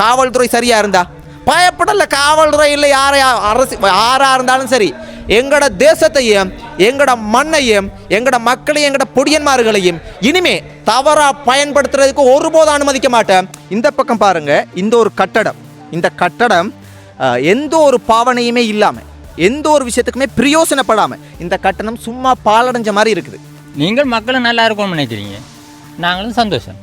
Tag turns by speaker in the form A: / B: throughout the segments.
A: காவல்துறை சரியாக இருந்தா பயப்படலை. காவல்துறை இல்லை, யாராக இருந்தாலும் சரி எங்களோட தேசத்தையும் எங்களோட மண்ணையும் எங்களோட மக்களையும் எங்களோட பொடியன்மார்களையும் இனிமே தவறாக பயன்படுத்துறதுக்கு ஒருபோதும் அனுமதிக்க மாட்டேன். இந்த பக்கம் பாருங்க, இந்த ஒரு கட்டடம், இந்த கட்டடம் எந்த ஒரு பாவனையுமே இல்லாமல் எந்த ஒரு விஷயத்துக்குமே பிரயோசனப்படாமல் இந்த கட்டணம் சும்மா பாலடைஞ்ச மாதிரி இருக்குது.
B: நீங்கள் மக்களும் நல்லா இருக்கணும்னு நினைக்கிறீங்க, நாங்களும் சந்தோஷம்.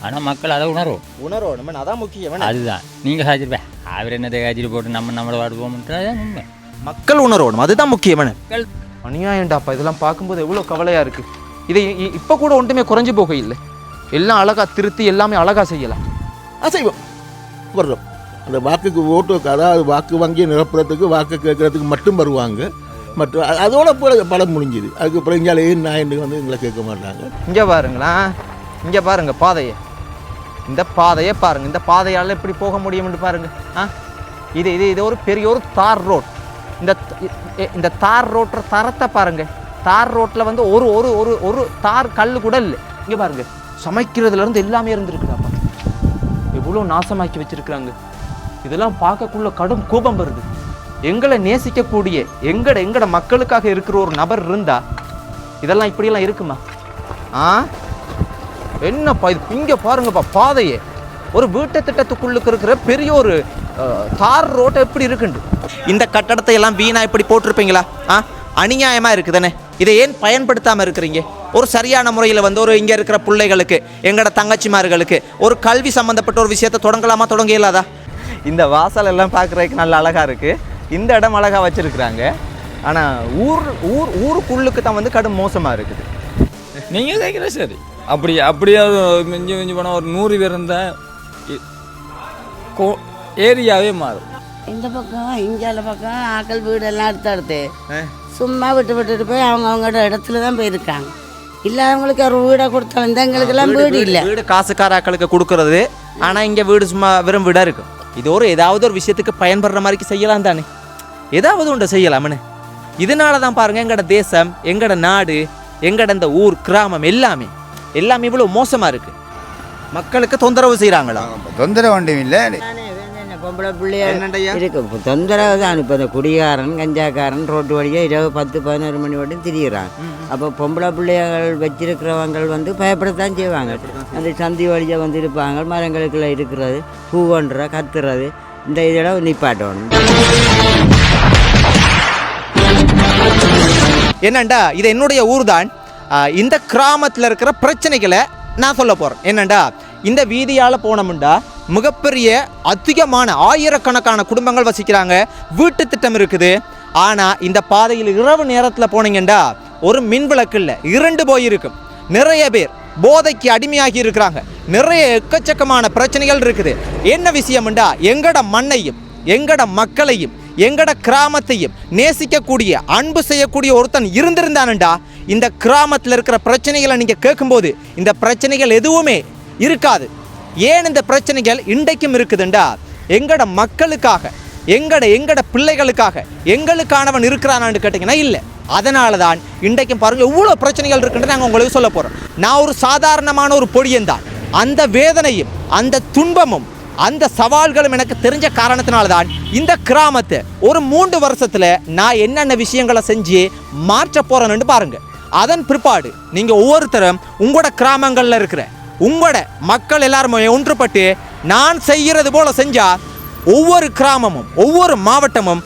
B: ஆனால் மக்கள் அதை
A: உணர்வோம், அதான் முக்கியம்.
B: அதுதான் நீங்கள் காய்ச்சிருப்பேன், அவர் என்னதை காய்ச்சிட்டு போட்டு நம்மளை வாடுவோம்ன்றது உண்மை.
A: மக்கள் உணர்வோம், அதுதான் முக்கியமான. அநியாயம்டாப்பா, இதெல்லாம் பார்க்கும்போது எவ்வளோ கவலையாக இருக்குது. இதை இப்போ கூட ஒன்றுமே குறைஞ்சி போக இல்லை, எல்லாம் அழகாக திருத்தி எல்லாமே அழகாக செய்யலாம்.
C: செய்வோம் வர்றோம். அந்த வாக்குக்கு ஓட்டு, அதாவது வாக்கு வங்கியை நிரப்புறதுக்கு வாக்கு கேட்கறதுக்கு மட்டும் வருவாங்க. மற்றும் அதோட படம் முடிஞ்சுது. அதுக்கப்புறம் இங்கே நான் வந்து எங்களை கேட்க மாட்டாங்க.
A: இங்கே பாருங்களா, இங்கே பாருங்கள் பாதையை, இந்த பாதையை பாருங்கள், இந்த பாதையால் எப்படி போக முடியும்னு பாருங்கள். இது இது இது ஒரு பெரிய ஒரு தார் ரோட். இந்த தார் ரோட்டுற தரத்தை பாருங்கள். தார் ரோட்டில் வந்து ஒரு ஒரு ஒரு ஒரு தார் கல் கூட இல்லை. இங்கே பாருங்கள், சமைக்கிறதுலேருந்து எல்லாமே இருந்துருக்குதாப்பா. எவ்வளோ நாசமாக்கி வச்சுருக்குறாங்க. இதெல்லாம் பார்க்கக்குள்ள கடும் கோபம் வருது. எங்களை நேசிக்கக்கூடிய எங்கட மக்களுக்காக இருக்கிற ஒரு நபர் இருந்தா இதெல்லாம் இப்படியெல்லாம் இருக்குமா? என்னப்பா இது? இங்கே பாருங்கப்பா பாதையே, ஒரு வீட்டு திட்டத்துக்குள்ளுக்கு இருக்கிற பெரிய ஒரு தார் ரோட்டை எப்படி இருக்குண்டு. இந்த கட்டடத்தை எல்லாம் வீணா இப்படி போட்டிருப்பீங்களா? அநியாயமாக இருக்குதானே. இதை ஏன் பயன்படுத்தாமல் இருக்கிறீங்க? ஒரு சரியான முறையில் வந்து ஒரு இங்கே இருக்கிற பிள்ளைகளுக்கு, எங்களோட தங்கச்சிமார்களுக்கு ஒரு கல்வி சம்மந்தப்பட்ட ஒரு விஷயத்தை தொடங்கலாமா, தொடங்க இயலாதா? இந்த வாசல் எல்லாம் பார்க்குறதுக்கு நல்ல அழகாக இருக்குது. இந்த இடம் அழகாக வச்சுருக்குறாங்க. ஆனால் ஊருக்குள்ளுக்கு தான் வந்து கடும் மோசமாக இருக்குது.
B: நீங்கள் கேட்குற சரி, அப்படியே மிஞ்சி போனால் ஒரு 100 பேர் இருந்தால் ஏரியாவே மாறும்.
D: இந்த பக்கம் இஞ்சால பக்கம் ஆக்கள் வீடெல்லாம் அடுத்து சும்மா விட்டுட்டு போய் அவங்களோட இடத்துல தான் போயிருக்காங்க. இல்லாதவங்களுக்கு ஒரு வீடை கொடுத்தாலும் இந்த எங்களுக்கெல்லாம் வீடு இல்லை.
A: வீடு காசுக்காராக்களுக்கு கொடுக்கறது. ஆனால் இங்கே வீடு சும்மா வெறும் வீடாக இருக்கும். இது ஒரு ஏதாவது ஒரு விஷயத்துக்கு பயன்படுற மாதிரி செய்யலாம் தானே, ஏதாவது ஒன்று செய்யலாமனு. இதனால தான் பாருங்கள், எங்களோட தேசம், எங்களோட நாடு, எங்களோட இந்த ஊர் கிராமம் எல்லாமே இவ்வளோ மோசமாக இருக்குது. மக்களுக்கு தொந்தரவு செய்கிறாங்களா?
E: தொந்தரவு ஒன்றும் இல்லை.
D: பொம்பளை பிள்ளையா இருக்கு தொந்தரவு தான். இப்போ இந்த குடிகாரன் கஞ்சாக்காரன் ரோட்டு வழியாக இரவு 10-11 மணி வரையும் திரிகிறாங்க. அப்போ பொம்பளை பிள்ளைகள் வச்சிருக்கிறவங்க வந்து பயப்படத்தான் செய்வாங்க. அந்த சந்தி வழியாக வந்து இருப்பாங்க, மரங்களுக்குள்ள இருக்கிறது, பூவன்ற கத்துறது, இந்த இதெல்லாம் நிப்பாட்டணும்.
A: என்னண்டா, இது என்னுடைய ஊர் தான். இந்த கிராமத்தில் இருக்கிற பிரச்சனைகளை நான் சொல்ல போகிறேன். என்னண்டா, இந்த வீதியால் போனோம்டா மிகப்பெரிய அதிகமான ஆயிரக்கணக்கான குடும்பங்கள் வசிக்கிறாங்க, வீட்டு திட்டம் இருக்குது. ஆனால் இந்த பாதையில் இரவு நேரத்தில் போனீங்கண்டா ஒரு மின் விளக்கு இல்லை, 2 போயிருக்கும். நிறைய பேர் போதைக்கு அடிமையாகி இருக்கிறாங்க. நிறைய எக்கச்சக்கமான பிரச்சனைகள் இருக்குது. என்ன விஷயம்டா, எங்கட மண்ணையும் எங்கட மக்களையும் எங்கட கிராமத்தையும் நேசிக்கக்கூடிய அன்பு செய்யக்கூடிய ஒருத்தன் இருந்திருந்தானுண்டா இந்த கிராமத்தில் இருக்கிற பிரச்சனைகளை நீங்கள் கேட்கும்போது இந்த பிரச்சனைகள் எதுவுமே இருக்காது. ஏன் இந்த பிரச்சனைகள் இன்றைக்கும் இருக்குதுண்டா, எங்கட மக்களுக்காக எங்கட பிள்ளைகளுக்காக எங்களுக்கானவன் இருக்கிறானான்னு கேட்டிங்கன்னா இல்லை. அதனால தான் இன்றைக்கும் பாருங்கள் இவ்வளோ பிரச்சனைகள் இருக்குன்னு நாங்கள் உங்களுக்கு சொல்ல போகிறோம். நான் ஒரு சாதாரணமான ஒரு பொடியன் தான். அந்த வேதனையும் அந்த துன்பமும் அந்த சவால்களும் எனக்கு தெரிஞ்ச காரணத்தினால தான் இந்த கிராமத்தை ஒரு 3 வருஷத்தில் நான் என்னென்ன விஷயங்களை செஞ்சு மாற்ற போகிறேன்னு பாருங்கள். அதன் பிற்பாடு நீங்கள் ஒவ்வொருத்தரும் உங்களோட கிராமங்களில் இருக்கிற உங்களோட மக்கள் எல்லாருமே ஒன்றுபட்டு நான் செய்கிறது போல செஞ்சால் ஒவ்வொரு கிராமமும் ஒவ்வொரு மாவட்டமும்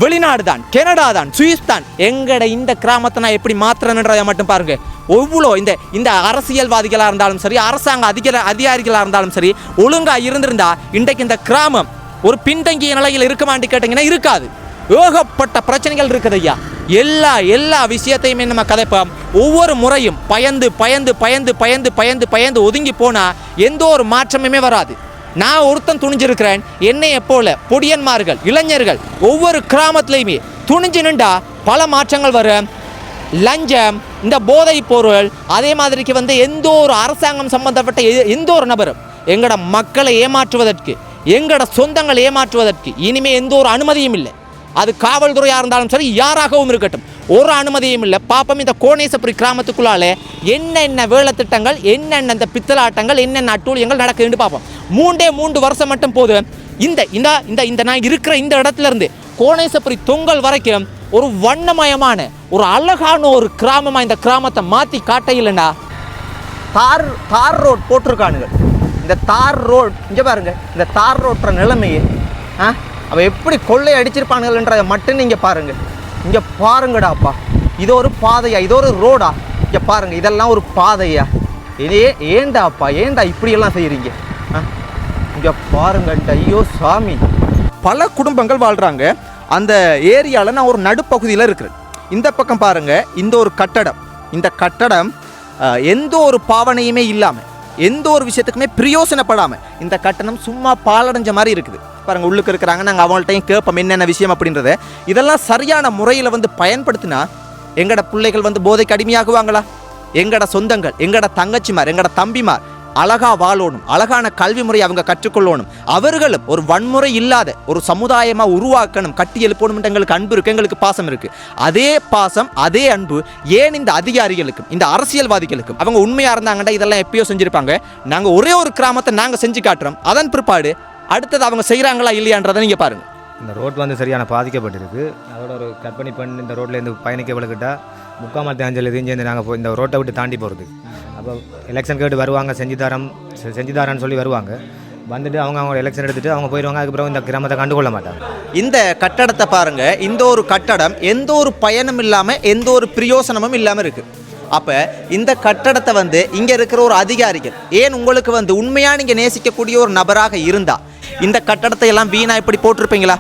A: வெளிநாடு தான், கனடா தான், சுவிஸ் தான். எங்கட இந்த கிராமத்தை நான் எப்படி மாற்றுறேன்றதை மட்டும் பாருங்க. எவ்வளோ இந்த அரசியல்வாதிகளாக இருந்தாலும் சரி, அரசாங்க அதிகாரிகளாக இருந்தாலும் சரி, ஒழுங்காக இருந்திருந்தா இன்றைக்கு இந்த கிராமம் ஒரு பின்தங்கிய நிலையில் இருக்குமான்னு கேட்டிங்கன்னா இருக்காது. ஏகப்பட்ட பிரச்சனைகள் இருக்குது ஐயா. எல்லா விஷயத்தையுமே நம்ம கதைப்போம். ஒவ்வொரு முறையும் பயந்து பயந்து பயந்து பயந்து பயந்து பயந்து ஒதுங்கி போனால் எந்த ஒரு மாற்றமுமே வராது. நான் ஒருத்தன் துணிஞ்சிருக்கிறேன். என்னைய போல பொடியன்மார்கள், இளைஞர்கள் ஒவ்வொரு கிராமத்துலையுமே துணிஞ்சு நின்றா பல மாற்றங்கள் வரும். லஞ்சம், இந்த போதைப் பொருள், அதே மாதிரிக்கு வந்து எந்த ஒரு அரசாங்கம் சம்பந்தப்பட்ட எந்த ஒரு நபரும் எங்களோட மக்களை ஏமாற்றுவதற்கு, எங்களோட சொந்தங்களை ஏமாற்றுவதற்கு இனிமேல் எந்த ஒரு அனுமதியும் இல்லை. அது காவல்துறையாக இருந்தாலும் சரி, யாராகவும் இருக்கட்டும், ஒரு அனுமதியும் இல்லை. பாப்பம் இந்த கோணேசபுரி கிராமத்துக்குள்ளாலே என்னென்ன வேலை திட்டங்கள், என்னென்ன இந்த பித்தலாட்டங்கள், என்னென்ன அட்டூழியங்கள் நடக்குதுன்னு பார்ப்போம். 3 வருஷம் மட்டும் போது இந்த இந்த இந்த இந்த நான் இருக்கிற இந்த இடத்துல இருந்து கோணேசபுரி தொங்கல் வரைக்கும் ஒரு வண்ணமயமான ஒரு அழகான ஒரு கிராமமாக இந்த கிராமத்தை மாற்றி காட்டையில்லைண்டா. தார் ரோட் போட்டிருக்கானுங்க. இந்த தார் ரோட் இங்கே பாருங்க, இந்த தார் ரோட்டுற நிலைமையே அவன் எப்படி கொள்ளை அடிச்சிருப்பானுங்கன்றதை மட்டும் நீங்கள் பாருங்கள். இங்கே பாருங்கடாப்பா, இது ஒரு பாதையா, இது ஒரு ரோடா? இங்கே பாருங்கள், இதெல்லாம் ஒரு பாதையா? ஏண்டாப்பா, ஏண்டா இப்படியெல்லாம் செய்கிறீங்க? இங்கே பாருங்கன்ட்டு, ஐயோ சாமி. பல குடும்பங்கள் வாழ்கிறாங்க அந்த ஏரியாவில். நான் ஒரு நடுப்பகுதியில் இருக்கிறேன். இந்த பக்கம் பாருங்கள், இந்த ஒரு கட்டடம். இந்த கட்டடம் எந்த ஒரு பாவனையுமே இல்லாமல், எந்த ஒரு விஷயத்துக்குமே பிரயோசனப்படாமல் இந்த கட்டணம் சும்மா பாலடைஞ்ச மாதிரி இருக்குது. பாருங்கள், உள்ளுக்கு இருக்கிறாங்க. நாங்கள் அவங்கள்ட்டையும் கேட்போம் என்னென்ன விஷயம் அப்படின்றத. இதெல்லாம் சரியான முறையில் பயன்படுத்தினா எங்களோட பிள்ளைகள் போதைக்கு அடிமையாகுவாங்களா? எங்களோட சொந்தங்கள், எங்களோட தங்கச்சிமார், எங்களோட தம்பிமார் அழகாக வாழணும், அழகான கல்வி முறையை அவங்க கற்றுக்கொள்ளணும். அவர்களும் ஒரு வன்முறை இல்லாத ஒரு சமுதாயமாக உருவாக்கணும், கட்டி எழுப்பணும். எங்களுக்கு அன்பு இருக்குது, எங்களுக்கு பாசம் இருக்குது. அதே பாசம், அதே அன்பு ஏன் இந்த அதிகாரிகளுக்கும் இந்த அரசியல்வாதிகளுக்கும்? அவங்க உண்மையாக இருந்தாங்கண்டா இதெல்லாம் எப்பயோ செஞ்சுருப்பாங்க. நாங்கள் ஒரே ஒரு கிராமத்தை நாங்கள் செஞ்சு காட்டுறோம். அதன் பிற்பாடு அடுத்தது அவங்க செய்கிறாங்களா இல்லையான்றதை நீங்கள் பாருங்கள்.
E: இந்த ரோட் சரியான பாதிக்கப்பட்டிருக்கு. அதோட ஒரு கற்பனை பண்ணி இந்த ரோட்லேருந்து பயணிக்க விளக்கிட்டால் 3/4 அஞ்சல் இருந்து நாங்கள் இந்த ரோட்டை விட்டு தாண்டி போகிறது. அப்போ எலெக்ஷன் கேட்டு வருவாங்க, செஞ்சுதாரன்னு சொல்லி வருவாங்க. வந்துட்டு அவங்க எலெக்ஷன் எடுத்துகிட்டு அவங்க போயிடுவாங்க. அதுக்கப்புறம் இந்த கிராமத்தை கண்டுகொள்ள மாட்டாங்க.
A: இந்த கட்டடத்தை பாருங்கள். இந்த ஒரு கட்டடம் எந்த ஒரு பயனும் இல்லாமல், எந்த ஒரு பிரயோசனமும் இல்லாமல் இருக்குது. அப்போ இந்த கட்டடத்தை இங்கே இருக்கிற ஒரு அதிகாரிகள் ஏன் உங்களுக்கு உண்மையாக நீங்கள் நேசிக்கக்கூடிய ஒரு நபராக இருந்தால் இந்த கட்டடத்தை எல்லாம் வீணாக இப்படி போட்டிருப்பீங்களா?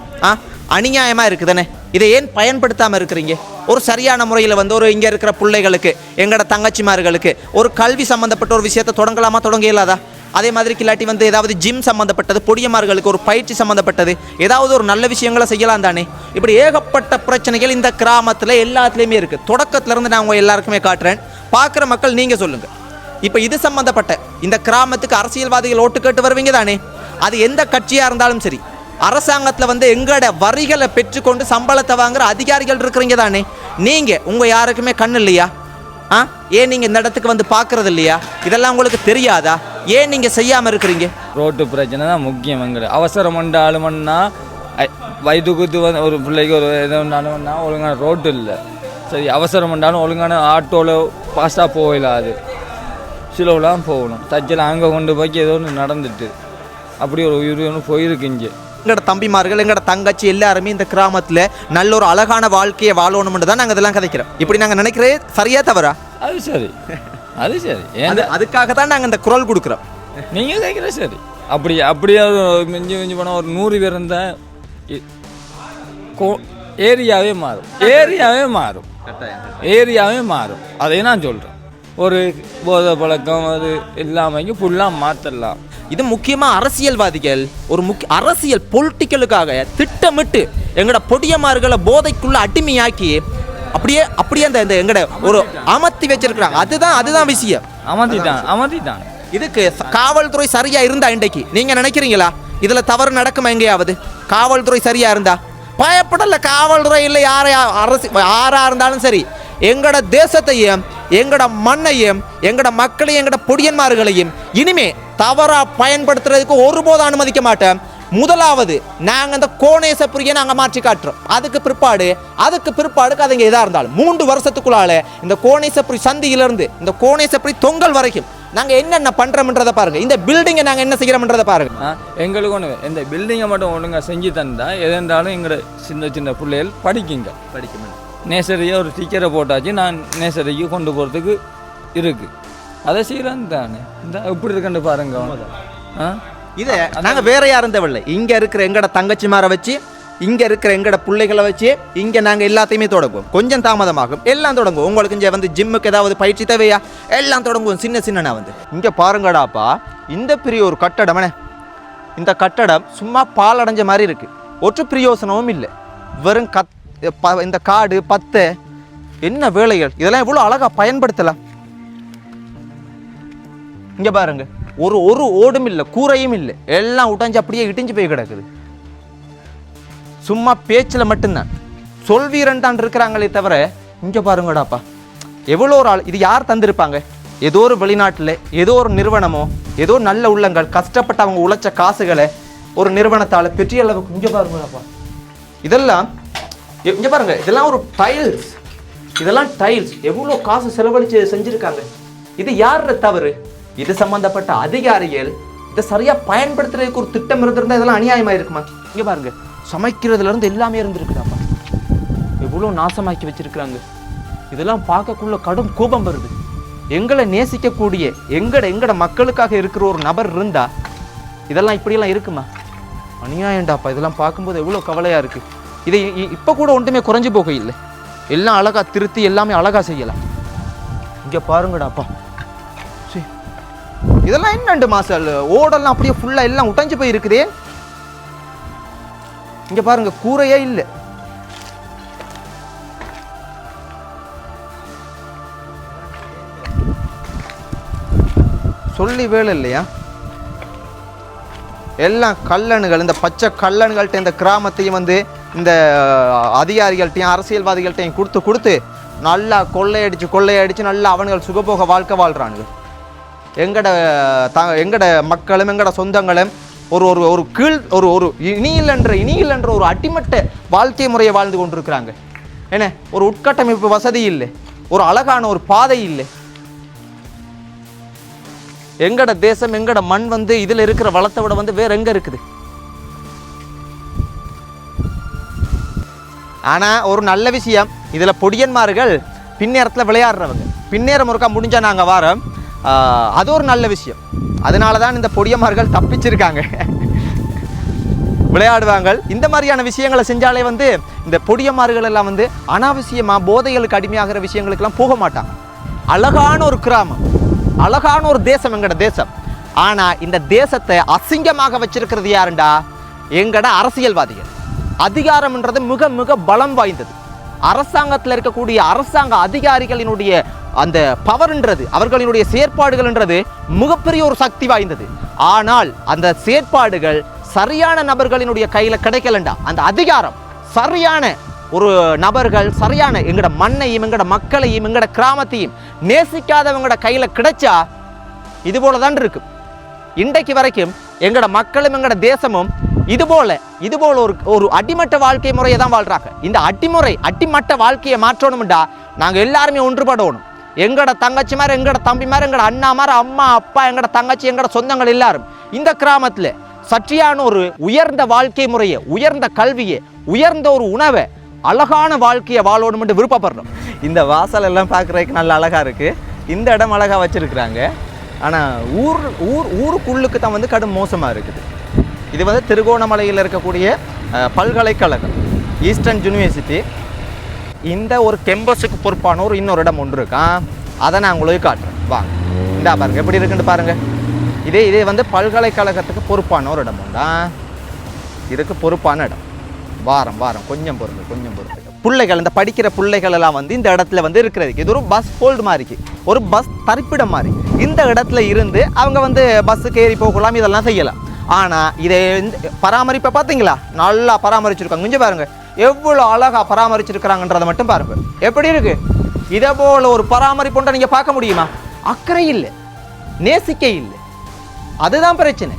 A: அநியாயமாக இருக்குதுன்னு இதை ஏன் பயன்படுத்தாமல் இருக்கிறீங்க? ஒரு சரியான முறையில் ஒரு இங்கே இருக்கிற பிள்ளைகளுக்கு, எங்களோட தங்கச்சிமார்களுக்கு ஒரு கல்வி சம்மந்தப்பட்ட ஒரு விஷயத்தை தொடங்கலாமா, தொடங்க இயலாதா? அதே மாதிரி கில்லாட்டி ஏதாவது ஜிம் சம்மந்தப்பட்டது, பொடியமார்களுக்கு ஒரு பயிற்சி சம்மந்தப்பட்டது, ஏதாவது ஒரு நல்ல விஷயங்களை செய்யலாம் தானே? இப்படி ஏகப்பட்ட பிரச்சனைகள் இந்த கிராமத்தில் எல்லாத்துலேயுமே இருக்குது. தொடக்கத்துலேருந்து நான் உங்கள் எல்லாருக்குமே காட்டுறேன். பார்க்குற மக்கள் நீங்கள் சொல்லுங்கள். இப்போ இது சம்மந்தப்பட்ட இந்த கிராமத்துக்கு அரசியல்வாதிகள் ஓட்டு கேட்டு வருவீங்க தானே? அது எந்த கட்சியாக இருந்தாலும் சரி, அரசாங்கத்தில் எங்களோட வரிகளை பெற்றுக்கொண்டு சம்பளத்தை வாங்குற அதிகாரிகள் இருக்கிறீங்க தானே? நீங்கள் உங்கள் யாருக்குமே கண் இல்லையா? ஏன் நீங்கள் இந்த இடத்துக்கு பார்க்குறது இல்லையா? இதெல்லாம் உங்களுக்கு தெரியாதா? ஏன் நீங்கள் செய்யாமல் இருக்கிறீங்க?
B: ரோட்டு பிரச்சனை தான் முக்கியம். எங்களுக்கு அவசரம் ஆளுமன்னா வயதுக்கு ஒரு பிள்ளைக்கு ஒரு எதுனா ஒழுங்கான ரோட்டு இல்லை. சரி, அவசரம் பண்ணாலும் ஒழுங்கான ஆட்டோவில் ஃபாஸ்ட்டாக போகலாது, சிலவுலாம் போகணும். தச்சல் அங்கே கொண்டு போய் ஏதோ ஒன்று நடந்துட்டு அப்படி ஒரு உயிர் ஒன்று போயிருக்கு. இங்கே
A: எங்களோட தம்பிமார்கள், எங்களோட தங்கச்சி எல்லாருமே இந்த கிராமத்தில் நல்ல ஒரு அழகான வாழ்க்கையை வாழணும்னு தான் நாங்கள் இதெல்லாம் கதைக்கிறோம். இப்படி நாங்கள் நினைக்கிறதே சரியா தவறா?
B: அது சரி, அது சரி.
A: அதுக்காக தான் நாங்கள் இந்த குரல் கொடுக்குறோம்.
B: நீங்கள் கேட்குற சரி. அப்படியே மிஞ்சி போனால் ஒரு 100 பேர் இருந்தால் ஏரியாவே மாறும். அதை நான் சொல்கிறேன். ஒரு போதை பழக்கம் அது இல்லாமல் ஃபுல்லாக மாற்றலாம்.
A: இது முக்கியமாக அரசியல்வாதிகள் ஒரு அரசியல் பொலிட்டிக்கலுக்காக திட்டமிட்டு எங்களோட பொடியமார்களை போதைக்குள்ள அடிமையாக்கி அப்படியே அந்த எங்கட ஒரு அமர்த்தி வச்சிருக்கிறாங்க. அதுதான் விஷயம்.
B: அமர்த்திட்டான்.
A: இதுக்கு காவல்துறை சரியா இருந்தா இன்றைக்கு நீங்க நினைக்கிறீங்களா இதுல தவறு நடக்குமா? எங்கேயாவது காவல்துறை சரியா இருந்தா பயப்படல. காவல்துறை இல்லை, யாரா இருந்தாலும் சரி, எங்கட தேசத்தையும் எங்கட மண்ணையும் எங்கட மக்களையும் எங்கட பொடியன்மார்களையும் இனிமே தவறா பயன்படுத்துறதுக்கு ஒருபோதும் அனுமதிக்க மாட்டேன். முதலாவது நாங்கள் இந்த கோணேசபுரியை நாங்கள் மாற்றி காட்டுறோம். அதுக்கு பிற்பாடு அதுங்க எதாக இருந்தாலும் 3 வருஷத்துக்குள்ளால இந்த கோணேசபுரி சந்தியிலிருந்து இந்த கோணேசபுரி தொங்கல் வரைக்கும் நாங்கள் என்னென்ன பண்ணுறோம்ன்றதை பாருங்க. இந்த பில்டிங்கை நாங்கள் என்ன செய்கிறோம்ன்றதை பாருங்க.
B: எங்களுக்கு ஒன்று இந்த பில்டிங்கை மட்டும் ஒழுங்காக செஞ்சு தந்தா எதாலும் எங்களோட சின்ன பிள்ளைகள் படிக்கணும். நேசரியாக ஒரு ஸ்டிக்கரை போட்டாச்சு, நான் நேசரிக்கு கொண்டு போகிறதுக்கு இருக்குது. அதை செய்யலாம் தானே. இந்த எப்படி இருக்குன்னு பாருங்க.
A: இதை நாங்கள் வேற யாரும் தேவையில்லை. இங்கே இருக்கிற எங்களோட தங்கச்சிமாரை வச்சு, இங்கே இருக்கிற எங்களோட பிள்ளைகளை வச்சு இங்கே நாங்கள் எல்லாத்தையுமே தொடங்குவோம். கொஞ்சம் தாமதமாகும், எல்லாம் தொடங்குவோம். உங்களுக்கு இங்கே ஜிம்முக்கு ஏதாவது பயிற்சி தேவையா, எல்லாம் தொடங்குவோம். சின்ன இங்கே பாருங்கடாப்பா, இந்த பெரிய ஒரு கட்டடமே. இந்த கட்டடம் சும்மா பாலடைஞ்ச மாதிரி இருக்கு. ஒற்று பிரயோசனமும் இல்லை. வெறும் இந்த காடு பத்தை என்ன வேலைகள், இதெல்லாம் எவ்வளோ அழகாக பயன்படுத்தலாம். இங்கே பாருங்க, ஒரு ஓடும் இல்லை, கூரையும் இல்லை, எல்லாம் உடைஞ்சு அப்படியே இடிஞ்சு போய் கிடக்குது. சும்மா பேச்சில் மட்டும்தான் சொல்வீரன் தான் இருக்கிறாங்களே தவிர இங்கே பாருங்கடாப்பா எவ்வளோ ஒரு ஆள், இது யார் தந்திருப்பாங்க? ஏதோ ஒரு வெளிநாட்டில் ஏதோ ஒரு நிறுவனமோ ஏதோ நல்ல உள்ளங்கள் கஷ்டப்பட்டு அவங்க உழைச்ச காசுகளை ஒரு நிறுவனத்தால் பெரிய அளவுக்கு. இங்கே பாருங்கடாப்பா இதெல்லாம் இங்கே பாருங்க, இதெல்லாம் ஒரு டைல்ஸ், இதெல்லாம் டைல்ஸ் எவ்வளோ காசு செலவழித்து செஞ்சுருக்காங்க. இது யார் தவறு? இது சம்பந்தப்பட்ட அதிகாரிகள் இதை சரியாக பயன்படுத்துறதுக்கு ஒரு திட்டம் இருந்திருந்தால் இதெல்லாம் அநியாயமாக இருக்குமா? இங்கே பாருங்க, சமைக்கிறதுலேருந்து எல்லாமே இருந்திருக்குதாப்பா. எவ்வளோ நாசமாக்கி வச்சிருக்கிறாங்க. இதெல்லாம் பார்க்கக்குள்ள கடும் கோபம் வருது. எங்களை நேசிக்கக்கூடிய எங்கட மக்களுக்காக இருக்கிற ஒரு நபர் இருந்தா இதெல்லாம் இப்படியெல்லாம் இருக்குமா? அநியாயம்டாப்பா. இதெல்லாம் பார்க்கும்போது எவ்வளோ கவலையாக இருக்குது. இதை இப்போ கூட ஒன்றுமே குறைஞ்சி போக இல்லை. எல்லாம் அழகாக திருத்தி எல்லாமே அழகாக செய்யலாம். இங்கே பாருங்கடாப்பா, சரி இதெல்லாம் என்னண்டு மாசல் ஓடெல்லாம் அப்படியே ஃபுல்லாக எல்லாம் உடைஞ்சு போய் இருக்குதே. இங்கே பாருங்க, கூரையே இல்லை. சொல்லி வேலை இல்லையா? எல்லாம் கல்லணுகள், இந்த பச்சை கல்லணுகள்கிட்ட இந்த கிராமத்தையும் வந்து இந்த அதிகாரிகள்ட்டையும் அரசியல்வாதிகள்ட்டையும் கொடுத்து நல்லா கொள்ளையடிச்சு நல்லா அவனுகள் சுகபோக வாழ்க்கை வாழ்கிறானுங்க. எங்கட மக்களும் எங்கட சொந்தங்களும் ஒரு ஒரு ஒரு கீழ் ஒரு ஒரு இனியில்ன்ற ஒரு அடிமட்ட வாழ்க்கை முறையை வாழ்ந்து கொண்டிருக்கிறாங்க. என்ன, ஒரு உட்கட்டமைப்பு வசதி இல்லை, ஒரு அழகான ஒரு பாதை இல்லை. எங்கட தேசம் எங்கட மண் வந்து இதில் இருக்கிற வளத்தை விட வந்து வேற எங்க இருக்குது? ஆனால் ஒரு நல்ல விஷயம், இதில் பொடியன்மார்கள் பின்னேரத்தில் விளையாடுறவங்க. பின்னேரம் ஒருக்கா முடிஞ்சால் நாங்கள் வாரோம், அது ஒரு நல்ல விஷயம். அதனால தான் இந்த பொடியன்மார்கள் தப்பிச்சிருக்காங்க, விளையாடுவாங்க. இந்த மாதிரியான விஷயங்களை செஞ்சாலே வந்து இந்த பொடியன்மார்கள் எல்லாம் வந்து அனாவசியமாக போதைகளுக்கு அடிமையாகிற விஷயங்களுக்கெல்லாம் போக மாட்டாங்க. அழகான ஒரு கிராமம், அழகான ஒரு தேசம் எங்கட தேசம். ஆனால் இந்த தேசத்தை அசிங்கமாக வச்சிருக்கிறது யாருண்டா? எங்கட அரசியல்வாதிகள். அதிகாரம்ன்றது மிக மிக பலம் வாய்ந்தது. அரசாங்கத்தில் இருக்கக்கூடிய அரசாங்க அதிகாரிகளினுடைய அந்த பவர்ன்றது, அவர்களினுடைய செயற்பாடுகள்ன்றது மிகப்பெரிய ஒரு சக்தி வாய்ந்தது. ஆனால் அந்த செயற்பாடுகள் சரியான நபர்களினுடைய கையில் கிடைக்கலண்டா, அந்த அதிகாரம் சரியான ஒரு நபர்கள் சரியான எங்கட மண்ணையும் எங்கட மக்களையும் எங்கட கிராமத்தையும் நேசிக்காதவங்கட கையில் கிடைச்சா இது போல தான் இருக்கு. இன்றைக்கு வரைக்கும் எங்கட மக்களும் எங்கட தேசமும் இதுபோல ஒரு அடிமட்ட வாழ்க்கை முறையை தான் வாழ்றாங்க. இந்த அடிமட்ட வாழ்க்கையை மாற்றணும்டா நாங்கள் எல்லாருமே ஒன்றுபடணும். எங்கட தங்கச்சி மாதிரி, எங்கட தம்பி மாதிரி, எங்கட அண்ணா மாதிரி, அம்மா அப்பா, எங்கட தங்கச்சி, எங்கட சொந்தங்கள் எல்லாரும் இந்த கிராமத்தில் சற்றியான ஒரு உயர்ந்த வாழ்க்கை முறையை, உயர்ந்த கல்வியை, உயர்ந்த ஒரு உணவை, அழகான வாழ்க்கையை வாழணும்னு விருப்பப்படுறோம். இந்த வாசல் எல்லாம் பார்க்குறதுக்கு நல்ல அழகாக இருக்குது. இந்த இடம் அழகாக வச்சுருக்குறாங்க. ஆனால் ஊருக்குள்ளுக்கு தான் வந்து கடும் மோசமாக இருக்குது. இது வந்து திருகோணமலையில் இருக்கக்கூடிய பல்கலைக்கழகம், ஈஸ்டர்ன் யூனிவர்சிட்டி. இந்த ஒரு கேம்பஸுக்கு பொறுப்பான ஒரு இன்னொரு இடம் ஒன்று இருக்கான். அதை நான் உங்களுக்கு காட்டுறேன் வாங்க. இந்தா பாருங்கள் எப்படி இருக்குன்னு பாருங்கள். இதே வந்து பல்கலைக்கழகத்துக்கு பொறுப்பான ஒரு இடம் உண்டா, இதுக்கு பொறுப்பான இடம். வாரம் கொஞ்சம் பொறுத்து பிள்ளைகள், இந்த படிக்கிற பிள்ளைகள் எல்லாம் வந்து இந்த இடத்துல வந்து இருக்கிறதுக்கு இது ஒரு பஸ் ஹோல்டு மாதிரி, ஒரு பஸ் தரிப்பிடம் மாதிரி. இந்த இடத்துல இருந்து அவங்க வந்து பஸ்ஸுக்கு ஏறி போகலாம், இதெல்லாம் செய்யலாம். ஆனால் இதை பராமரிப்பை பார்த்தீங்களா, நல்லா பராமரிச்சிருக்காங்க. கொஞ்சம் பாருங்க எவ்வளோ அழகாக பராமரிச்சிருக்கிறாங்கன்றதை மட்டும் பாருங்க. எப்படி இருக்கு? இதே போல ஒரு பராமரிப்புன்ற நீங்கள் பார்க்க முடியுமா? அக்கறை இல்லை, நேசிக்க இல்லை. அதுதான் பிரச்சனை.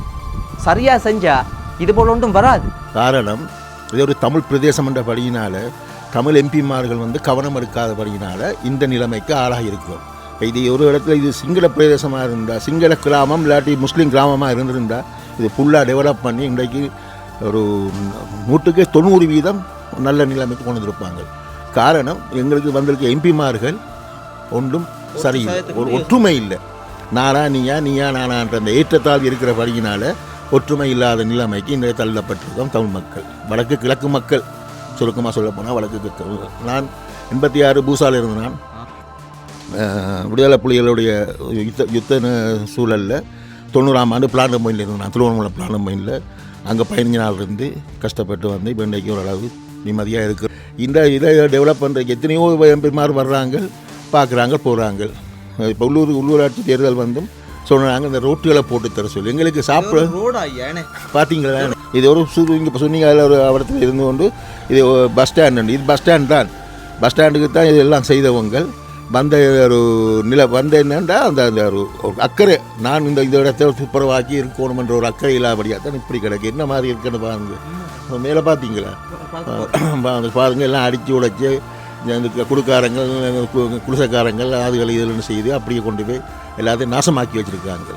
A: சரியாக செஞ்சால் இது போல ஒன்றும் வராது.
C: காரணம், இது ஒரு தமிழ் பிரதேசம் என்ற படியினால் தமிழ் எம்பிமார்கள் வந்து கவனம் எடுக்காதபடியினால் இந்த நிலைமைக்கு ஆளாகி இருக்கிறோம். இது ஒரு இடத்துல இது சிங்கள பிரதேசமாக இருந்தால், சிங்கள கிராமம் இல்லாட்டி முஸ்லீம் கிராமமாக இருந்திருந்தால் இது ஃபுல்லாக டெவலப் பண்ணி இன்றைக்கு ஒரு 100% நல்ல நிலைமைக்கு கொண்டு வந்திருப்பாங்க. காரணம், எங்களுக்கு வந்திருக்க எம்பிமார்கள் ஒன்றும் சரியில்லை, ஒரு ஒற்றுமை இல்லை. நானா நீயா நானான்ற அந்த ஏற்றத்தாழ்வு இருக்கிற படியினால் ஒற்றுமை இல்லாத நிலைமைக்கு இன்றைய தள்ளப்பட்டிருக்கோம் தமிழ் மக்கள், வடக்கு கிழக்கு மக்கள். சுருக்கமாக சொல்ல போனால் வடக்கு கிழக்கு. நான் 86 பூசாவில் இருந்த நான் விடுதலை புலிகளுடைய யுத்த சூழலில் 90ஆம் ஆண்டு பிளான் பாயிண்டில் இருந்தேன். நான் திருவண்ணாமலை பிளான் பாயிண்டில் அங்கே 15 நாள் இருந்து கஷ்டப்பட்டு வந்து இப்போ இன்றைக்கு ஓரளவு நிம்மதியாக இருக்குது. இந்த இதை டெவலப் பண்ணுறதுக்கு எத்தனையோ எம்பிமார் வர்றாங்க, பார்க்குறாங்க, போகிறாங்க. இப்போ உள்ளூராட்சி தேர்தல் வந்தும் சொன்னாங்க இந்த ரோட்டுகளை போட்டு தர சொல்லி. எங்களுக்கு சாப்பிட பார்த்தீங்களா, இது ஒரு இங்கே இப்போ சொன்னீங்க அதில் ஒரு இடத்துல இருந்து கொண்டு இது பஸ் ஸ்டாண்டு, இது பஸ் ஸ்டாண்ட் தான். பஸ் ஸ்டாண்டுக்கு தான் இதெல்லாம் செய்தவங்க வந்த ஒரு வந்த என்னென்னா அந்த அந்த ஒரு அக்கறை, நான் இந்த இடத்த துப்புரவாக்கி இருக்கணுமென்ற ஒரு அக்கறை இல்லாதபடியாக தான் இப்படி கிடக்கு. என்ன மாதிரி இருக்குன்னு பாருங்கள், மேலே பார்த்தீங்களா பாருங்கள், எல்லாம் அடித்து உடைச்சி இந்த குடுக்காரங்கள் குடிசைக்காரங்கள் அதுகள் இதெல்லாம் செய்து அப்படியே கொண்டு போய் எல்லாத்தையும் நாசமாக்கி வச்சுருக்காங்க.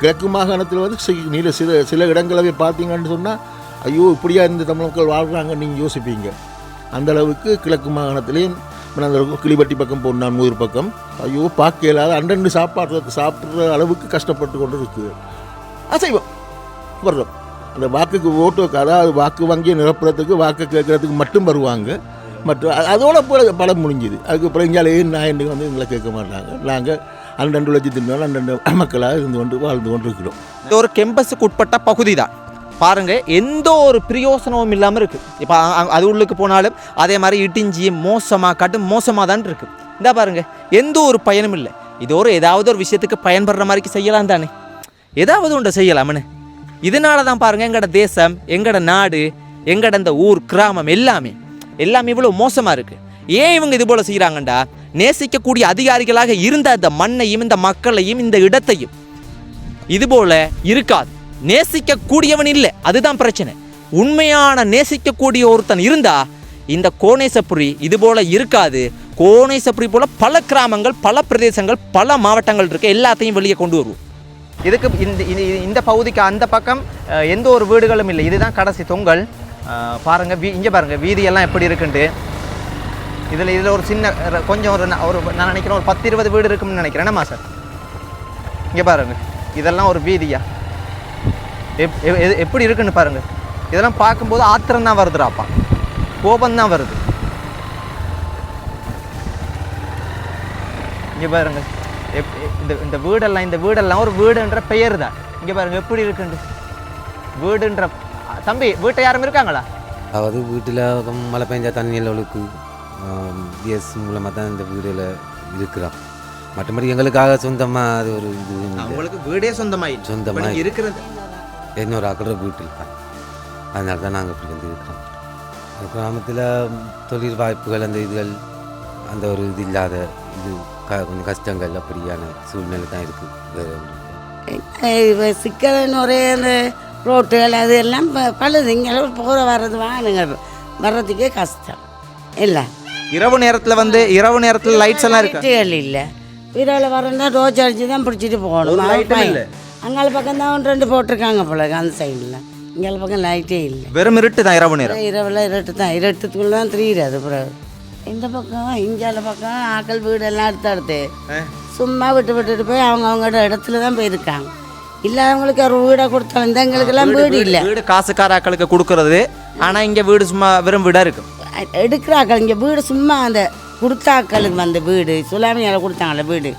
C: கிழக்கு மாகாணத்தில் வந்து சில இடங்களவே பார்த்தீங்கன்னு சொன்னால் ஐயோ இப்படியா இந்த தமிழ் மக்கள் வாழ்கிறாங்க நீங்கள் யோசிப்பீங்க. அந்தளவுக்கு கிழக்கு மாகாணத்துலேயும் அந்த கிளிபட்டி பக்கம் போனால் மூர் பக்கம் ஐயோ பார்க்க இல்லாத அண்டண்டு சாப்பிட்ற அளவுக்கு கஷ்டப்பட்டு கொண்டு இருக்குது. அசைவம் வர்றோம் அந்த வாக்குக்கு ஓட்டு, அதாவது வாக்கு வங்கியை நிரப்புறதுக்கு வாக்கு கேட்குறதுக்கு மட்டும் வருவாங்க. அதோட படம் முடிஞ்சுது. அதுக்கப்புறம் இங்கே நான் வந்து எங்களை கேட்க மாட்டாங்க. நாங்கள் 12 லட்சத்தின் மேலே 12 மக்களாக இருந்து கொண்டு வாழ்ந்து கொண்டு இருக்கிறோம்.
A: இது ஒரு கெம்பஸுக்கு உட்பட்ட பகுதி தான். பாருங்க, எந்த ஒரு பிரயோசனமும் இல்லாமல் இருக்குது. இப்போ அது உள்ளுக்கு போனாலும் அதே மாதிரி இடிஞ்சி கடும் மோசமாக தான் இருக்குது. இந்த பாருங்க, எந்த ஒரு பயனும் இல்லை. இது ஒரு ஏதாவது ஒரு விஷயத்துக்கு பயன்படுற மாதிரி செய்யலாம் தானே, ஏதாவது ஒன்று செய்யலாம்னு. இதனால தான் பாருங்கள் எங்களோட தேசம், எங்களோட நாடு, எங்களோட இந்த ஊர் கிராமம் எல்லாமே இவ்வளோ மோசமாக இருக்குது. ஏன் இவங்க இது போல் செய்கிறாங்கண்டா, நேசிக்கக்கூடிய அதிகாரிகளாக இருந்த அந்த மண்ணையும் இந்த மக்களையும் இந்த இடத்தையும் இதுபோல் இருக்காது. நேசிக்கக்கூடியவன் இல்லை, அதுதான் பிரச்சனை. உண்மையான நேசிக்கக்கூடிய ஒருத்தன் இருந்தா இந்த கோணேசபுரி இது போல் இருக்காது. கோணேசபுரி போல் பல கிராமங்கள், பல பிரதேசங்கள், பல மாவட்டங்கள் இருக்குது. எல்லாத்தையும் வெளியே கொண்டு வருவோம். இதுக்கு இந்த பகுதிக்கு அந்த பக்கம் எந்த ஒரு வீடுகளும் இல்லை. இதுதான் கடைசி தொங்கல். பாருங்கள், இங்கே பாருங்கள் வீதியெல்லாம் எப்படி இருக்குன்ட்டு. இதில் ஒரு சின்ன கொஞ்சம் ஒரு நான் நினைக்கிறேன் ஒரு 10-20 வீடு இருக்குன்னு நினைக்கிறேன். என்னம்மா சார், இங்கே பாருங்கள், இதெல்லாம் ஒரு வீதியா எப்படி இருக்குன்னு பாருங்கள். இதெல்லாம் பார்க்கும்போது ஆத்திரம் தான் வருதுடாப்பா, கோபந்தான் வருது. இங்கே பாருங்க, இந்த வீடெல்லாம் ஒரு வீடுன்ற பெயர் தான். இங்கே பாருங்க எப்படி இருக்குண்டு வீடுன்ற. தம்பி, வீட்டை யாரும் இருக்காங்களா?
F: அதாவது வீட்டில் மழை பெஞ்சா தண்ணியில் ஒழுக்கு பிஎஸ் மூலமாக தான் இந்த வீடில் இருக்கிறோம். மற்றபடி எங்களுக்காக சொந்தமாக அது ஒரு இது
A: உங்களுக்கு வீடே சொந்தமாக இருக்கிறது
F: இன்னொரு ஆக்கிற வீட்டில் தான். அதனால தான் நாங்கள் இப்படி வந்து இருக்கிறோம். கிராமத்தில் தொழில் வாய்ப்புகள் அந்த இதுகள் அந்த ஒரு இது இல்லாத இது கொஞ்சம் கஷ்டங்கள் அப்படியான சூழ்நிலை தான் இருக்குது.
G: சிக்கல் ஒரே அந்த ரோட்டுகள் அது எல்லாம் பழுது. இங்கே போகிற வர்றது வாகனங்கள் வர்றதுக்கே கஷ்டம் இல்லை.
A: இரவு நேரத்தில் லைட்ஸ் எல்லாம்
G: லைட்டுகள் இல்லை. இரவில் வரணுன்னா ரோஜ் அடிச்சு தான் பிடிச்சிட்டு போகணும். அங்கால பக்கம் தான் 1-2 போட்டிருக்காங்க போல அந்த சைடில். இங்கே பக்கம் லைட்டே இல்லை,
A: வெறும் இருட்டு தான்.
G: இரவில் இருட்டு தான், இருட்டுக்குள்ள தான் தெரியுது. அது பிறகு இந்த பக்கம் இங்கால பக்கம் ஆக்கள் வீடெல்லாம் அடுத்து சும்மா விட்டுட்டு போய் அவங்களோட இடத்துல தான் போயிருக்காங்க. இல்லாதவங்களுக்கு ஒரு வீடை கொடுத்தாலும் இந்த எங்களுக்கெல்லாம் வீடு இல்லை.
A: வீடு காசுக்காராக்களுக்கு கொடுக்கறது. ஆனால் இங்கே வீடு சும்மா வெறும் வீடாக இருக்கும்.
G: எடுக்கிறாக்கள் இங்கே வீடு சும்மா அந்த கொடுத்தாக்களுக்கு வந்த வீடு சுலாமியால் கொடுத்தாங்களே வீடு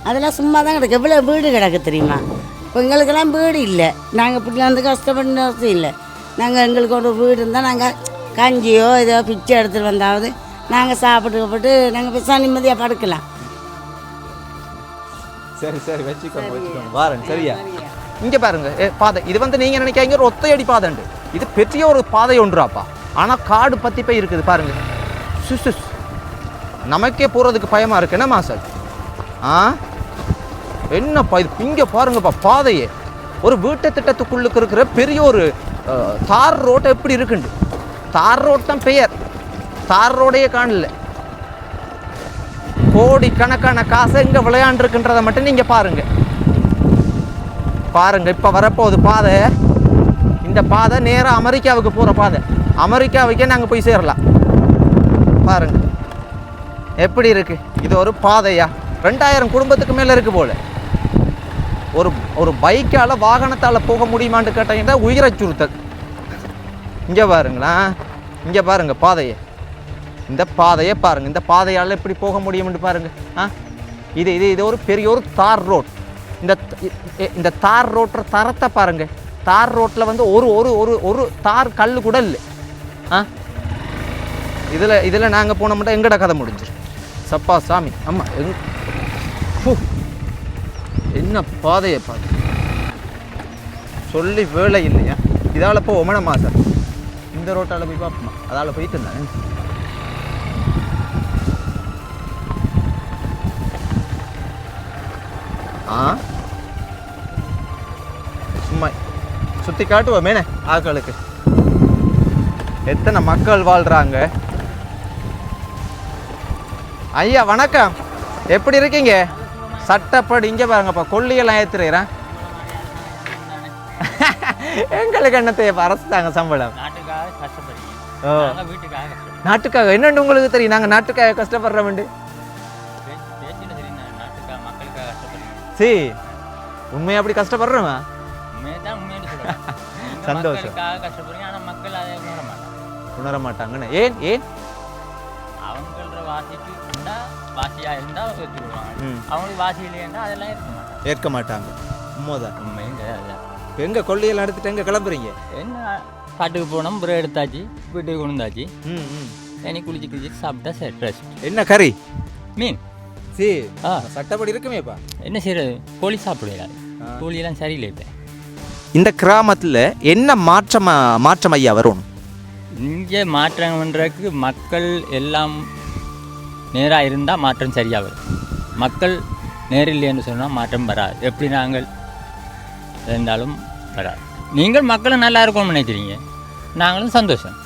G: அதெல்லாம் சும்மா தான் கிடக்கு. எவ்வளோ வீடு கிடக்கு தெரியுமா? இப்போ எங்களுக்கெல்லாம் வீடு இல்லை. நாங்கள் இப்படி வந்து கஷ்டப்பட்டு அவசியம் இல்லை. நாங்கள் எங்களுக்கு ஒரு வீடு இருந்தால் நாங்கள் கஞ்சியோ ஏதோ பிச்சை எடுத்துகிட்டு வந்தாவது நாங்கள் சாப்பிட்டு நாங்கள் பேச நிம்மதியாக படுக்கலாம்.
A: சரி வச்சுக்கோங்க வாரேன். சரியா? இங்கே பாருங்க பாதை. இது வந்து நீங்கள் நினைக்காங்க ஒரு ஒத்தையடி பாதைண்டு. இது பெரிய ஒரு பாதை ஒன்றாப்பா. ஆனால் காடு பற்றி போய் இருக்குது பாருங்க. சுஸ் நமக்கே போகிறதுக்கு பயமாக இருக்கு. என்னம்மா சார்? என்னப்பா இது? இங்கே பாருங்கப்பா பாதையே. ஒரு வீட்டு திட்டத்துக்குள்ளுக்கு இருக்கிற பெரிய ஒரு தார் ரோட்டை எப்படி இருக்குண்டு. தார் ரோட் தான் பெயர், தார் ரோடையே காணல. கோடிக்கணக்கான காசை இங்கே விளையாண்டுருக்குன்றதை மட்டும் நீங்கள் பாருங்க. இப்போ வரப்போகுது பாதை. இந்த பாதை நேராக அமெரிக்காவுக்கு போகிற பாதை. அமெரிக்காவுக்கே நாங்கள் போய் சேரலாம். பாருங்க எப்படி இருக்கு. இது ஒரு பாதையா? 2000 குடும்பத்துக்கு மேலே இருக்கு போல. ஒரு பைக்கால் வாகனத்தால் போக முடியுமான்னு கேட்டீங்கன்னா உயிரை சுருத்தல். இங்கே பாருங்களா, இங்கே பாருங்க பாதையை. இந்த பாதையை பாருங்க. இந்த பாதையால் எப்படி போக முடியும்னு பாருங்க. இது ஒரு பெரிய ஒரு தார் ரோட். இந்த தார் ரோட்டுற தரத்தை பாருங்க. தார் ரோட்டில் வந்து ஒரு தார் கல் கூட இல்லை. இதில் நாங்கள் போன மட்டும் எங்கட கதை முடிஞ்சிடும். சப்பா சாமி. அம்மா என்ன பாதையை பார்த்து சொல்லி வேலை இல்லையா? இதால் போ ஒமனம்மா சார் இந்த ரோட்டால் போய் பார்ப்போமா அதால் போயிட்டு இருந்தானே சும்மா சுற்றி காட்டுவோமேனே ஆக்களுக்கு எத்தனை மக்கள் வாழ்கிறாங்க. ஐயா வணக்கம், எப்படி இருக்கீங்க? சட்டப்படி இங்கே பாருங்கப்பா, கொல்லியெல்லாம் ஏற்றுறேன். எங்களுக்கு என்ன தேவை, அரசு தாங்க சம்பளம். நாட்டுக்காக என்னண்டு உங்களுக்கு தெரியும், நாங்கள் நாட்டுக்காக கஷ்டப்படுறோம். சரி, உண்மையாக அப்படி கஷ்டப்படுறோமா? சந்தோஷம். உணர மாட்டாங்கன்னு ஏன் ஏன் ஏற்க மாட்டாங்க. உண்மைதான். இப்போ எங்கே கொள்ளையெல்லாம் எடுத்துட்டு எங்கே கிளம்புறீங்க?
H: என்ன காட்டுக்கு போனோம், பிறகு எடுத்தாச்சு, வீட்டுக்கு கொண்டு வந்தாச்சு. இனி குளிச்சு சாப்பிட்டா சரி ஃப்ரெஷ்.
A: என்ன கறி?
H: மீன்.
A: சரி, சட்டப்படி இருக்குமேப்பா.
H: என்ன செய்யறது, கோழி சாப்பிடுவீங்க, கோழியெல்லாம் சரியில்லை. இப்போ
A: இந்த கிராமத்தில் என்ன மாற்றம் ஐயா வரும்?
H: இங்கே மாற்றம் பண்ணுறதுக்கு மக்கள் எல்லாம் நேராக இருந்தால் மாற்றம் சரியாக வரும். மக்கள் நேரில்லைன்னு சொன்னால் மாற்றம் வராது. எப்படி நாங்கள் இருந்தாலும் வராது. நீங்கள் மக்களும் நல்லா இருக்கணும்னு நினைக்கிறீங்க, நாங்களும் சந்தோஷம்.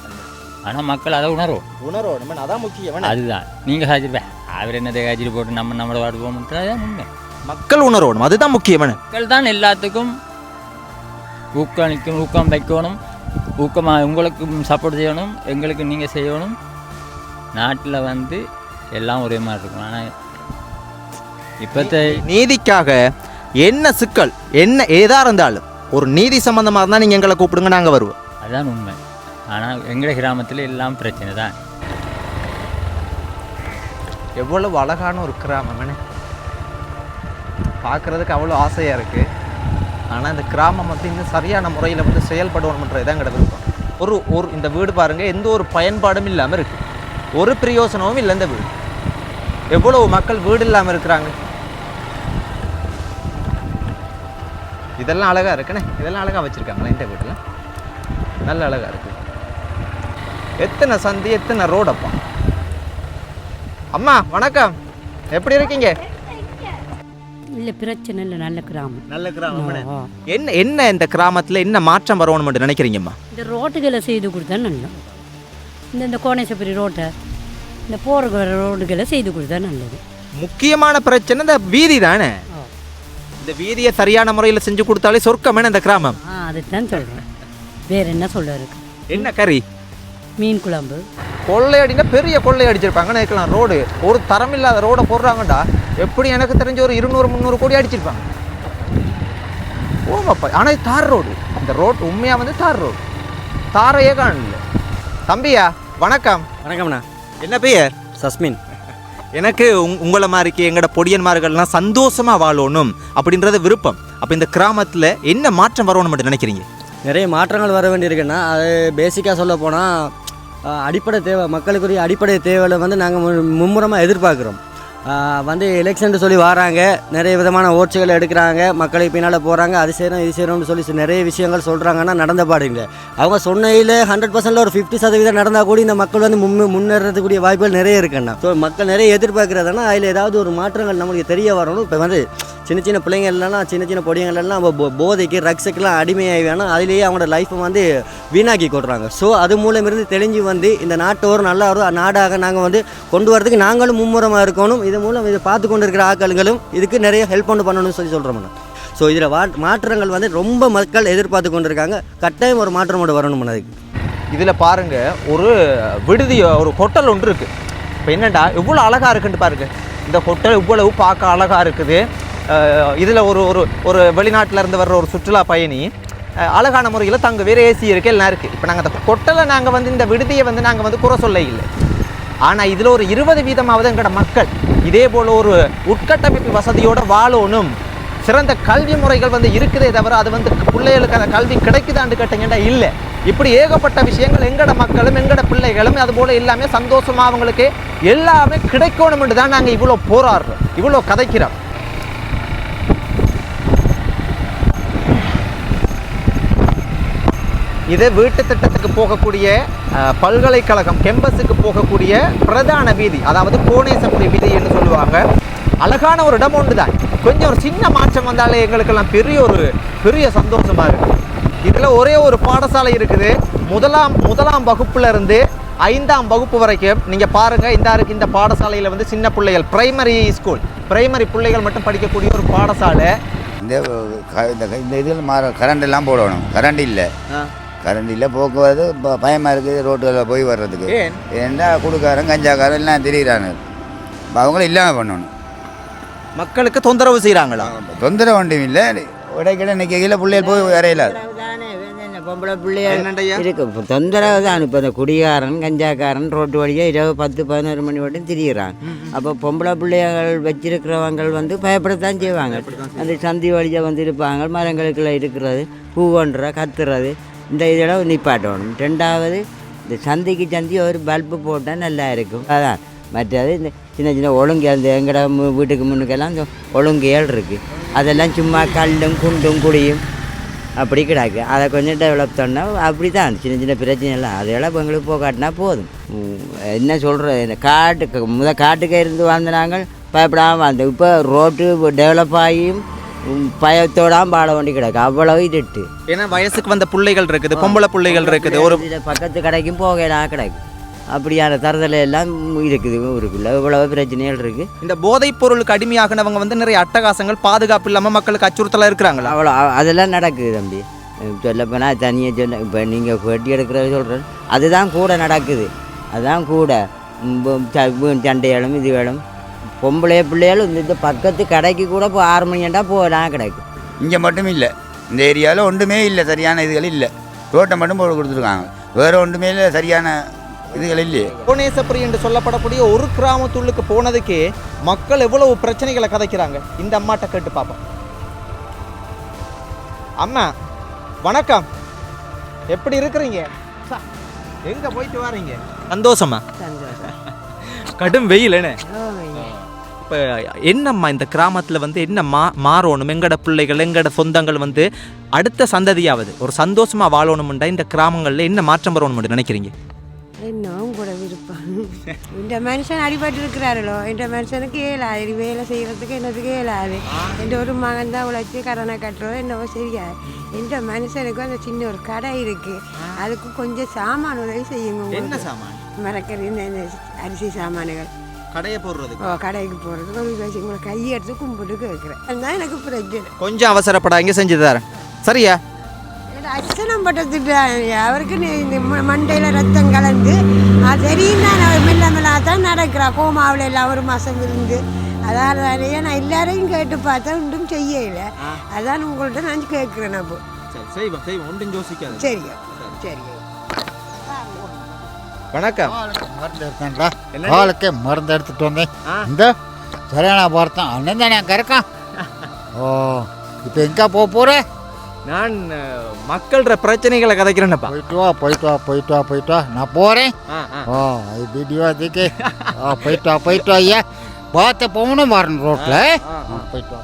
H: ஆனால் மக்கள் அதை உணர்வோம்.
A: அதான் முக்கியம்.
H: அதுதான் நீங்கள் சாச்சிருப்பேன், அவர் என்னதை காய்ச்சிட்டு போட்டு நம்மளை வாடுவோம்ன்றது உண்மை.
A: மக்கள் உணர்வோம், அதுதான் முக்கியமான.
H: மக்கள் தான் எல்லாத்துக்கும் ஊக்கம் வைக்கணும், ஊக்கமாக உங்களுக்கு சப்போர்ட் செய்யணும், எங்களுக்கு நீங்கள் செய்யணும். நாட்டில் வந்து எல்லாம் ஒரே மாதிரி இருக்கும். ஆனால் இப்போத்த
A: நீதிக்காக என்ன சிக்கல் என்ன ஏதாக இருந்தாலும் ஒரு நீதி சம்பந்தமாக இருந்தால் நீங்கள் எங்களை கூப்பிடுங்க, நாங்கள் வருவோம்.
H: அதுதான் உண்மை. ஆனால் எங்கள் கிராமத்தில் எல்லாம் பிரச்சனை தான்.
A: எவ்வளவு அழகான ஒரு கிராமம், பார்க்குறதுக்கு அவ்வளோ ஆசையாக இருக்குது. ஆனால் இந்த கிராமம் வந்து இன்னும் சரியான முறையில் வந்து செயல்படணுன்றது தான் எங்களோட விருப்பம். ஒரு இந்த வீடு பாருங்கள், எந்த ஒரு பயன்பாடும் இல்லாமல் இருக்குது, ஒரு பிரயோசனமும் இல்லை. இந்த வீடு எவ்வளவு மக்கள் வீடு இல்லாமல் இருக்கிறாங்க. இதெல்லாம் அழகாக இருக்குண்ணே, இதெல்லாம் அழகாக வச்சுருக்காங்களே இந்த வீட்டில், நல்ல அழகாக இருக்குது. எத்தனை சந்தி, எத்தனை ரோடப்பா. அம்மா வணக்கம், எப்படி இருக்கீங்க?
I: இல்லை பிரச்சனை இல்லை, நல்ல கிராமம்.
A: நல்ல கிராமம். என்ன இந்த கிராமத்தில் என்ன மாற்றம் வரணும்னு நினைக்கிறீங்கம்மா?
I: இந்த ரோட்டுகளை செய்து கொடுத்தா நல்லா. இந்த கோணேசபுரி ரோட்டை, இந்த போகிற ரோடுகளை செய்து கொடுத்தா நல்லது.
A: முக்கியமான பிரச்சனை இந்த வீதி தானே. இந்த வீதியை சரியான முறையில் செஞ்சு கொடுத்தாலே சொர்க்கமான இந்த கிராமம்.
I: அதுதான் சொல்கிறேன், வேறு என்ன சொல்ல இருக்கு.
A: என்ன கறி?
I: மீன் குழம்பு.
A: கொள்ளையடினா பெரிய கொள்ளை அடிச்சிருப்பாங்க நினைக்கலாம். ரோடு ஒரு தரமில்லாத ரோடை போடுறாங்கடா, எப்படி எனக்கு தெரிஞ்ச ஒரு 200-300 கோடி அடிச்சிருப்பாங்க. ஓமாப்பா, ஆனால் இது தார் ரோடு. இந்த ரோடு உண்மையாக வந்து தார் ரோடு, தாரையே காணல. தம்பியா வணக்கம்.
J: வணக்கம்ண்ணா.
A: என்ன பெயர்?
J: சஸ்மின்.
A: எனக்கு உங்களை மாதிரிக்கு எங்களோட பொடியன்மார்கள்லாம் சந்தோஷமாக வாழணும் அப்படின்றது விருப்பம். அப்போ இந்த கிராமத்தில் என்ன மாற்றம் வரணும்னு நினைக்கிறீங்க?
J: நிறைய மாற்றங்கள் வர வேண்டியிருக்குன்னா, அது பேசிக்காக சொல்ல போனால் அடிப்படை தேவை, மக்களுக்குரிய அடிப்படை தேவைகளை வந்து நாங்கள் மும்முரமாக எதிர்பார்க்குறோம். வந்து எலெக்ஷன் சொல்லி வராங்க, நிறைய விதமான ஓட்சிகளை எடுக்கிறாங்க, மக்களுக்கு பின்னால் போகிறாங்க, அது செய்கிறோம் இது செய்கிறோம்னு சொல்லி நிறைய விஷயங்கள் சொல்கிறாங்கன்னா நடந்த பாடுங்க. அவங்க சொன்னையில் 100% ஒரு 50% நடந்தால் கூட இந்த மக்கள் வந்து முன்னேறதுக்கூடிய வாய்ப்புகள் நிறைய இருக்குண்ணா. ஸோ மக்கள் நிறைய எதிர்பார்க்குறதுனா அதில் ஏதாவது ஒரு மாற்றங்கள் நம்மளுக்கு தெரிய வரணும். இப்போ வந்து சின்ன பிள்ளைங்கள்லாம் சின்ன பொடியங்கள்லாம் போதைக்கு ட்ரக்ஸுக்கெல்லாம் அடிமையாகி வேணும், அதிலேயே அவங்களோட லைஃப்பை வந்து வீணாக்கி கொடுறாங்க. ஸோ அது மூலம் இருந்து தெளிஞ்சு வந்து இந்த நாட்டை ஒரு நல்ல ஒரு நாடாக நாங்கள் வந்து கொண்டு வரதுக்கு நாங்களும் மும்முரமாக இருக்கணும். இது மூலம் இதை பார்த்து கொண்டு இருக்கிற ஆட்களும் இதுக்கு நிறைய ஹெல்ப் பண்ணணும்னு சொல்கிறோம்னா. ஸோ இதில் மாற்றங்கள் வந்து ரொம்ப மக்கள் எதிர்பார்த்து கொண்டு இருக்காங்க. கட்டாயம் ஒரு மாற்றமோடு வரணும். அதுக்கு
A: இதில் பாருங்கள், ஒரு விடுதி, ஒரு ஹோட்டல் ஒன்று இருக்குது. இப்போ என்னடா இவ்வளோ அழகாக இருக்குன்ட்டு பாருங்கள். இந்த ஹோட்டல் இவ்வளவு பார்க்க அழகாக இருக்குது. இதில் ஒரு ஒரு ஒரு வெளிநாட்டில் இருந்து வர்ற ஒரு சுற்றுலா பயணி அழகான முறையில் தங்க வேறு ஏசி இருக்குது, எல்லாம் இருக்குது. இப்போ நாங்கள் அந்த ஹோட்டலை நாங்கள் வந்து இந்த விடுதியை வந்து நாங்கள் வந்து குறை சொல்ல இல்லை. ஆனால் இதில் ஒரு 20% எங்களோட மக்கள் இதே போல் ஒரு உட்கட்டமைப்பு வசதியோடு வாழணும். சிறந்த கல்வி முறைகள் வந்து இருக்குதே தவிர அது வந்து பிள்ளைகளுக்கு அந்த கல்வி கிடைக்குதான்னு கேட்டீங்கன்னா இல்லை. இப்படி ஏகப்பட்ட விஷயங்கள் எங்களோட மக்களும் எங்களோட பிள்ளைகளும் அதுபோல் எல்லாமே சந்தோஷமாக அவங்களுக்கு எல்லாமே கிடைக்கணும்னு தான் நாங்கள் இவ்வளோ போராடுறோம், இவ்வளோ கதைக்கிறோம். இது வீட்டு திட்டத்துக்கு போகக்கூடிய பல்கலைக்கழகம் கேம்பஸுக்கு போகக்கூடிய பிரதான வீதி, அதாவது கோணேசபுரி வீதி என்று சொல்லுவாங்க. அழகான ஒரு இடம் ஒன்று தான். கொஞ்சம் ஒரு சின்ன மாற்றம் வந்தாலே எங்களுக்கெல்லாம் பெரிய சந்தோஷமாக இருக்குது. இதில் ஒரே ஒரு பாடசாலை இருக்குது. முதலாம் வகுப்புல இருந்து 5ஆம் வகுப்பு வரைக்கும் நீங்கள் பாருங்கள். இந்த பாடசாலையில் வந்து சின்ன பிள்ளைகள் பிரைமரி பிள்ளைகள் மட்டும் படிக்கக்கூடிய ஒரு பாடசாலை.
K: இந்த இதில் கரண்ட் எல்லாம் போடணும். கரண்ட் இல்லை போக்குவரத்து பயமாக இருக்குது ரோட்டுகளில் போய் வர்றதுக்கு. ஏன்னா குடுக்காரன் கஞ்சாக்காரன் எல்லாம் தெரியுறாங்க. அவங்களும் இல்லாமல் பண்ணணும்.
A: மக்களுக்கு தொந்தரவு செய்கிறாங்களா?
K: தொந்தரவு ஒன்றும் இல்லை. உடைக்கிட நிற்கையில் பிள்ளைகள் போய் வரையில
D: பொம்பளை பிள்ளைகள் இருக்கு தொந்தரவு தான். இப்போ இந்த குடிகாரன் கஞ்சாக்காரன் ரோட்டு வழியாக இரவு 10-11 மணி வரையும் திரிகிறான். அப்போ பொம்பளை பிள்ளைகள் வச்சிருக்கிறவங்க வந்து பயப்படத்தான் செய்வாங்க. அந்த சந்தி வழியாக வந்து இருப்பாங்க. மரங்களுக்குள்ள இருக்கிறது பூவன்ற கத்துறது இந்த இதெல்லாம் நிப்பாட்டணும். 2வது இந்த சந்தி ஒரு பல்பு போட்டால் நல்லா இருக்கும். அதான் மற்றது இந்த சின்ன ஒழுங்கு அந்த எங்கட வீட்டுக்கு முன்னுக்கெல்லாம் இந்த ஒழுங்கைகள் இருக்குது. அதெல்லாம் சும்மா கல்லும் குண்டும் குடியும் அப்படி கிடாக்கு. அதை கொஞ்சம் டெவலப் பண்ணால் அப்படி தான் சின்ன பிரச்சனைலாம் அதெல்லாம் எங்களுக்கு போகாட்டினா போதும். என்ன சொல்கிறது, இந்த காட்டுக்கு இருந்து வாழ்ந்த நாங்கள் பயப்படாமல் வாழ்ந்தோம். இப்போ ரோட்டு டெவலப் ஆகியும் பயத்தோடாமல் பாட வேண்டி கிடக்கு. அவ்வளவு இருட்டு.
A: ஏன்னா வயசுக்கு வந்த பிள்ளைகள் இருக்குது, பொம்பளை பிள்ளைகள் இருக்குது. ஒரு
D: பக்கத்து கடைக்கும் போகலாம் கிடக்கு. அப்படியான தரதலை எல்லாம் இருக்குது ஊருக்குள்ள. இவ்வளவு பிரச்சனைகள் இருக்குது.
A: இந்த போதைப் பொருளுக்கு அடிமையாகினவங்க வந்து நிறைய அட்டகாசங்கள் பாதுகாப்பு இல்லாமல் மக்களுக்கு அச்சுறுத்தலாக இருக்கிறாங்களா?
D: அவ்வளோ அதெல்லாம் நடக்குது தம்பி. சொல்லப்போனால் தனியாக சொல்ல இப்போ நீங்கள் வெட்டி எடுக்கிறத சொல்கிறேன். அதுதான் கூட நடக்குது. அதுதான் கூட சண்டைகளும் இதுகளும் பிள்ளைகளும் இந்த பக்கத்து கடைக்கு கூட இப்போ 6 மணிண்டா போகலாம் கிடக்கு.
K: இங்கே மட்டும் இல்லை, இந்த ஏரியாவில் ஒன்றுமே இல்லை, சரியான இதுகள் இல்லை. ரோட்டை மட்டும் போட்டு கொடுத்துருக்காங்க. வேறு ஒன்றுமே இல்லை, சரியான இதுகள் இல்லையே.
A: கோணேசபுரி என்று சொல்லப்படக்கூடிய ஒரு கிராமத்துள்ளுக்கு போனதுக்கே மக்கள் எவ்வளவு பிரச்சனைகளை கதைக்கிறாங்க. இந்த அம்மாட்ட கேட்டு பார்ப்போம். அம்மா வணக்கம், எப்படி இருக்கிறீங்க? எங்க போயிட்டு வாரீங்க? சந்தோஷமா? கடும் வெயில் என்ன? இப்போ என்னம்மா இந்த கிராமத்தில் வந்து என்ன மாறணும்? எங்கட பிள்ளைகள் எங்கட சொந்தங்கள் வந்து அடுத்த சந்ததியாவது ஒரு சந்தோஷமாக வாழணும்ன்றா இந்த கிராமங்களில் என்ன மாற்றம் வரணும்னு நினைக்கிறீங்க?
L: இன்னும் கூட விருப்பம். இந்த மனுஷன் அடிபட்டு இருக்கிறாரோ, இந்த மனுஷனுக்கு ஏழாது வேலை செய்கிறதுக்கு என்னதுக்கு ஏழாது. இந்த ஒரு மகன் தான் உழைச்சி கடனை கட்டுறோம் என்னவோ சரியாது. இந்த மனுஷனுக்கு அந்த சின்ன ஒரு கடை இருக்குது, அதுக்கு கொஞ்சம் சாமான உதவி செய்யுங்க.
A: என்ன சாமான்?
L: மரக்கறி இந்த அரிசி சாமான்கள்
A: கடையை போடுறது.
L: கடைக்கு போகிறதுக்கு உதவி வச்சு உங்களை கையெடுத்து கும்பிட்டு கேட்குறேன். அதுதான் எனக்கு பிரச்சனை.
A: கொஞ்சம் அவசரப்படாங்க, செஞ்சு தரேன் சரியா?
L: அச்சனம் பட்டத்துட்டு அவருக்கு இந்த மண்டையில் ரத்தம் கலந்து தெரியும்னா மெல்ல தான் நடக்கிறா. கோமாவில் எல்லாம் 1 மாதம் இருந்து. அதான் நான் எல்லாரையும் கேட்டு பார்த்தா ஒன்றும் செய்யலை. அதான் உங்கள்கிட்ட நான் கேட்குறேன். அப்போ சரிங்க சரி.
A: வணக்கம்.
M: மருந்து எடுத்தேன்டா, காலுக்கே மருந்து எடுத்துட்டு வந்தேன். இந்த சரியான பார்த்தேன் அண்ணன் தானே அங்கே இருக்கான். ஓ இப்போ எங்கே போகிறேன்?
A: நான் மக்களோட பிரச்சனைகளை கதைக்கிறேன்னப்பா.
M: போயிட்டு வா நான் போகிறேன். ஓ அது வீடியோ அதுக்கு போயிட்டு வா ஐயா. பார்த்து போகணும் வரணும் ரோட்டில். போயிட்டு வா.